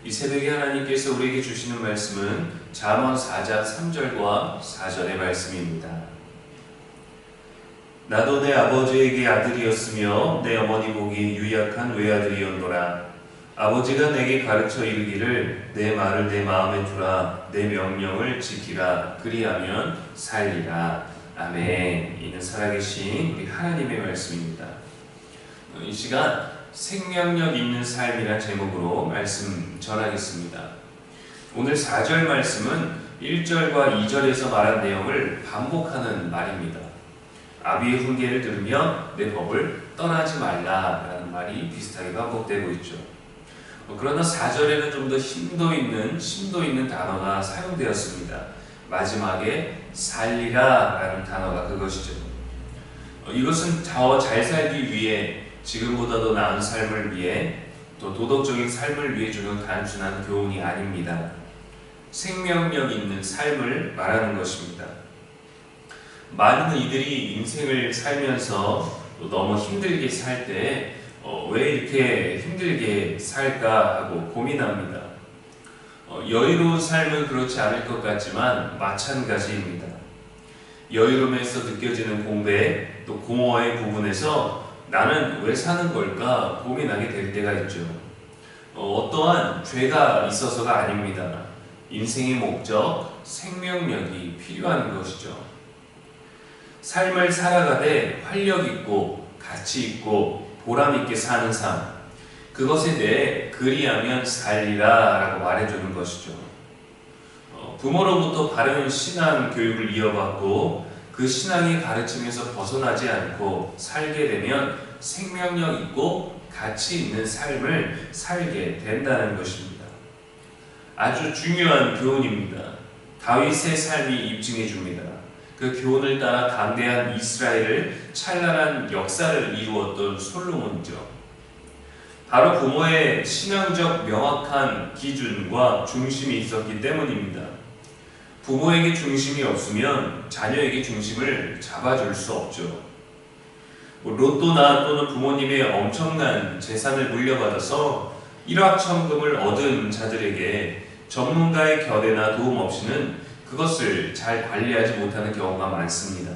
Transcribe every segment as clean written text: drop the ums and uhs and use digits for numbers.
이 새벽에 하나님께서 우리에게 주시는 말씀은 잠언 4장 3절과 4절의 말씀입니다. 나도 내 아버지에게 아들이었으며 내 어머니 보기 유약한 외아들이었노라. 아버지가 내게 가르쳐 이르기를 내 말을 내 마음에 두라. 내 명령을 지키라. 그리하면 살리라. 아멘. 이는 살아계신 우리 하나님의 말씀입니다. 이 시간 생명력 있는 삶이란 제목으로 말씀 전하겠습니다. 오늘 4절 말씀은 1절과 2절에서 말한 내용을 반복하는 말입니다. 아비의 훈계를 들으며 내 법을 떠나지 말라라는 말이 비슷하게 반복되고 있죠. 그러나 4절에는 좀 더 심도 있는 단어가 사용되었습니다. 마지막에 살리라라는 단어가 그것이죠. 이것은 더 잘 살기 위해, 지금보다 더 나은 삶을 위해, 또 도덕적인 삶을 위해 주는 단순한 교훈이 아닙니다. 생명력 있는 삶을 말하는 것입니다. 많은 이들이 인생을 살면서 너무 힘들게 살 때 왜 이렇게 힘들게 살까 하고 고민합니다. 여유로운 삶은 그렇지 않을 것 같지만 마찬가지입니다. 여유로움에서 느껴지는 공백, 또 공허의 부분에서 나는 왜 사는 걸까 고민하게 될 때가 있죠. 어떠한 죄가 있어서가 아닙니다. 인생의 목적, 생명력이 필요한 것이죠. 삶을 살아가되 활력 있고 가치 있고 보람 있게 사는 삶, 그것에 대해 그리하면 살리라 라고 말해주는 것이죠. 부모로부터 바른 신앙 교육을 이어받고 그 신앙의 가르침에서 벗어나지 않고 살게 되면 생명력 있고 가치 있는 삶을 살게 된다는 것입니다. 아주 중요한 교훈입니다. 다윗의 삶이 입증해 줍니다. 그 교훈을 따라 강대한 이스라엘을 찬란한 역사를 이루었던 솔로몬이죠. 바로 부모의 신앙적 명확한 기준과 중심이 있었기 때문입니다. 부모에게 중심이 없으면 자녀에게 중심을 잡아줄 수 없죠. 로또나 또는 부모님의 엄청난 재산을 물려받아서 일확천금을 얻은 자들에게 전문가의 견해나 도움 없이는 그것을 잘 관리하지 못하는 경우가 많습니다.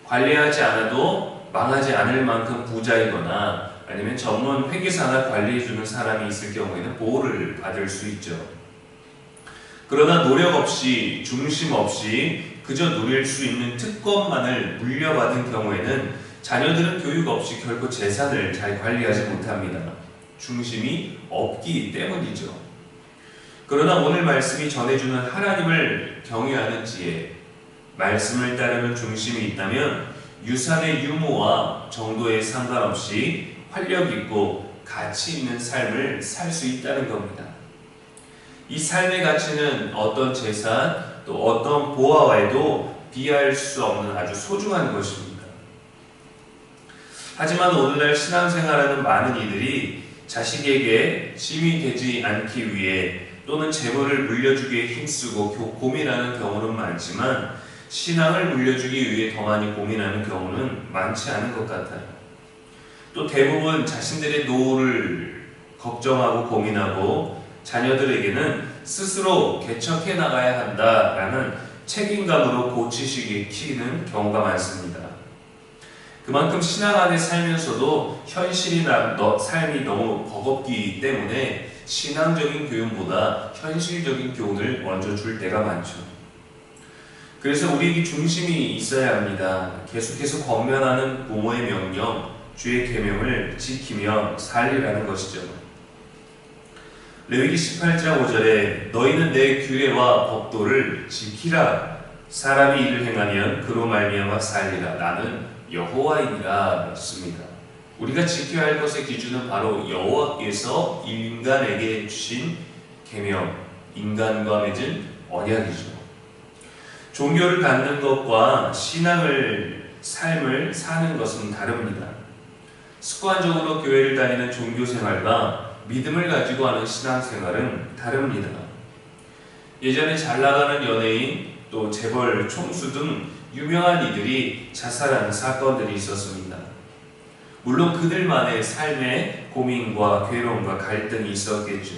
관리하지 않아도 망하지 않을 만큼 부자이거나 아니면 전문 회계사나 관리해주는 사람이 있을 경우에는 보호를 받을 수 있죠. 그러나 노력 없이, 중심 없이 그저 누릴 수 있는 특권만을 물려받은 경우에는 자녀들은 교육 없이 결코 재산을 잘 관리하지 못합니다. 중심이 없기 때문이죠. 그러나 오늘 말씀이 전해주는 하나님을 경외하는 지혜, 말씀을 따르는 중심이 있다면 유산의 유무와 정도에 상관없이 활력 있고 가치 있는 삶을 살 수 있다는 겁니다. 이 삶의 가치는 어떤 재산, 또 어떤 보화와도 비할 수 없는 아주 소중한 것입니다. 하지만 오늘날 신앙생활하는 많은 이들이 자식에게 짐이 되지 않기 위해 또는 재물을 물려주기 위해 힘쓰고 고민하는 경우는 많지만 신앙을 물려주기 위해 더 많이 고민하는 경우는 많지 않은 것 같아요. 또 대부분 자신들의 노후를 걱정하고 고민하고 자녀들에게는 스스로 개척해 나가야 한다라는 책임감으로 고치시키는 경우가 많습니다. 그만큼 신앙 안에 살면서도 현실이나 삶이 너무 버겁기 때문에 신앙적인 교훈보다 현실적인 교훈을 먼저 줄 때가 많죠. 그래서 우리에게 중심이 있어야 합니다. 계속해서 권면하는 부모의 명령, 주의 계명을 지키며 살리라는 것이죠. 레위기 18장 5절에 너희는 내 규례와 법도를 지키라. 사람이 이를 행하면 그로 말미암아 살리라. 나는 여호와이니라 했습니다. 우리가 지켜야 할 것의 기준은 바로 여호와께서 인간에게 주신 계명, 인간과 맺은 언약이죠. 종교를 갖는 것과 삶을 사는 것은 다릅니다. 습관적으로 교회를 다니는 종교 생활과 믿음을 가지고 하는 신앙생활은 다릅니다. 예전에 잘 나가는 연예인, 또 재벌, 총수 등 유명한 이들이 자살하는 사건들이 있었습니다. 물론 그들만의 삶에 고민과 괴로움과 갈등이 있었겠죠.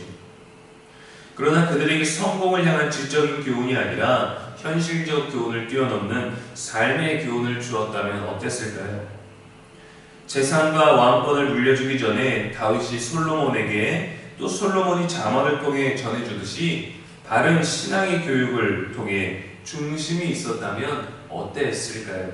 그러나 그들에게 성공을 향한 지적인 교훈이 아니라 현실적 교훈을 뛰어넘는 삶의 교훈을 주었다면 어땠을까요? 재산과 왕권을 물려주기 전에 다윗이 솔로몬에게 또 솔로몬이 자문을 통해 전해주듯이 바른 신앙의 교육을 통해 중심이 있었다면 어땠을까요?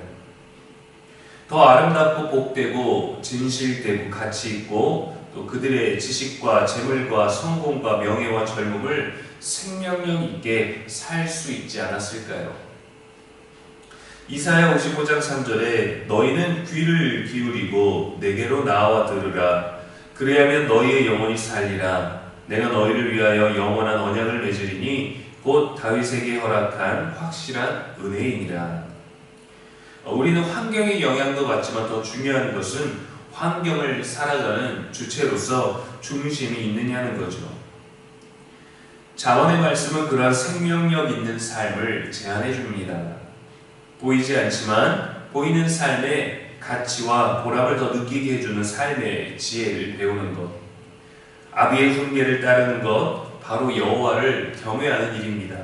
더 아름답고 복되고 진실되고 가치 있고 또 그들의 지식과 재물과 성공과 명예와 젊음을 생명력 있게 살 수 있지 않았을까요? 이사야 55장 3절에 너희는 귀를 기울이고 내게로 나와 들으라. 그리하면 너희의 영혼이 살리라. 내가 너희를 위하여 영원한 언약을 맺으리니 곧 다윗에게 허락한 확실한 은혜이니라. 우리는 환경의 영향도 받지만 더 중요한 것은 환경을 살아가는 주체로서 중심이 있느냐는 거죠. 자언의 말씀은 그러한 생명력 있는 삶을 제안해 줍니다. 보이지 않지만 보이는 삶의 가치와 보람을 더 느끼게 해주는 삶의 지혜를 배우는 것, 아비의 훈계를 따르는 것, 바로 여호와를 경외하는 일입니다.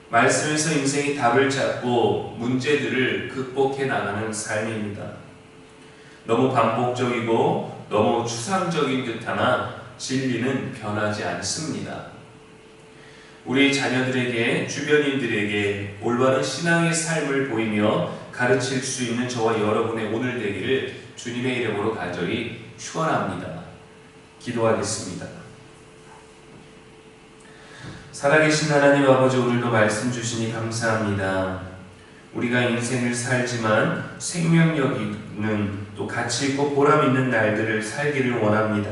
말씀에서 인생이 답을 찾고 문제들을 극복해 나가는 삶입니다. 너무 반복적이고 너무 추상적인 듯하나 진리는 변하지 않습니다. 우리 자녀들에게, 주변인들에게 올바른 신앙의 삶을 보이며 가르칠 수 있는 저와 여러분의 오늘 되기를 주님의 이름으로 간절히 축원합니다. 기도하겠습니다. 살아계신 하나님 아버지, 오늘도 말씀 주시니 감사합니다. 우리가 인생을 살지만 생명력 있는 또 가치 있고 보람 있는 날들을 살기를 원합니다.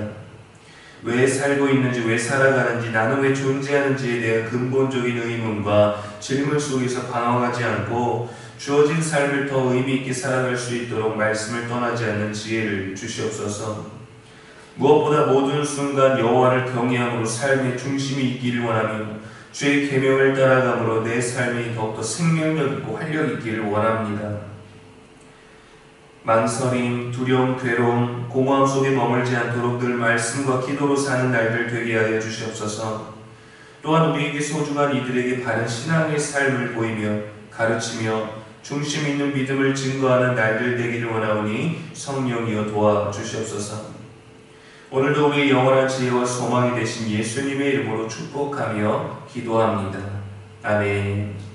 왜 살고 있는지, 왜 살아가는지, 나는 왜 존재하는지에 대한 근본적인 의문과 질문 속에서 방황하지 않고 주어진 삶을 더 의미 있게 살아갈 수 있도록 말씀을 떠나지 않는 지혜를 주시옵소서. 무엇보다 모든 순간 여호와를 경외함으로 삶의 중심이 있기를 원하며 주의 계명을 따라감으로 내 삶이 더욱더 생명력 있고 활력 있기를 원합니다. 망설임, 두려움, 괴로움, 공허함 속에 머물지 않도록 늘 말씀과 기도로 사는 날들 되게 하여 주시옵소서. 또한 우리에게 소중한 이들에게 바른 신앙의 삶을 보이며 가르치며 중심 있는 믿음을 증거하는 날들 되기를 원하오니 성령이여 도와주시옵소서. 오늘도 우리의 영원한 지혜와 소망이 되신 예수님의 이름으로 축복하며 기도합니다. 아멘.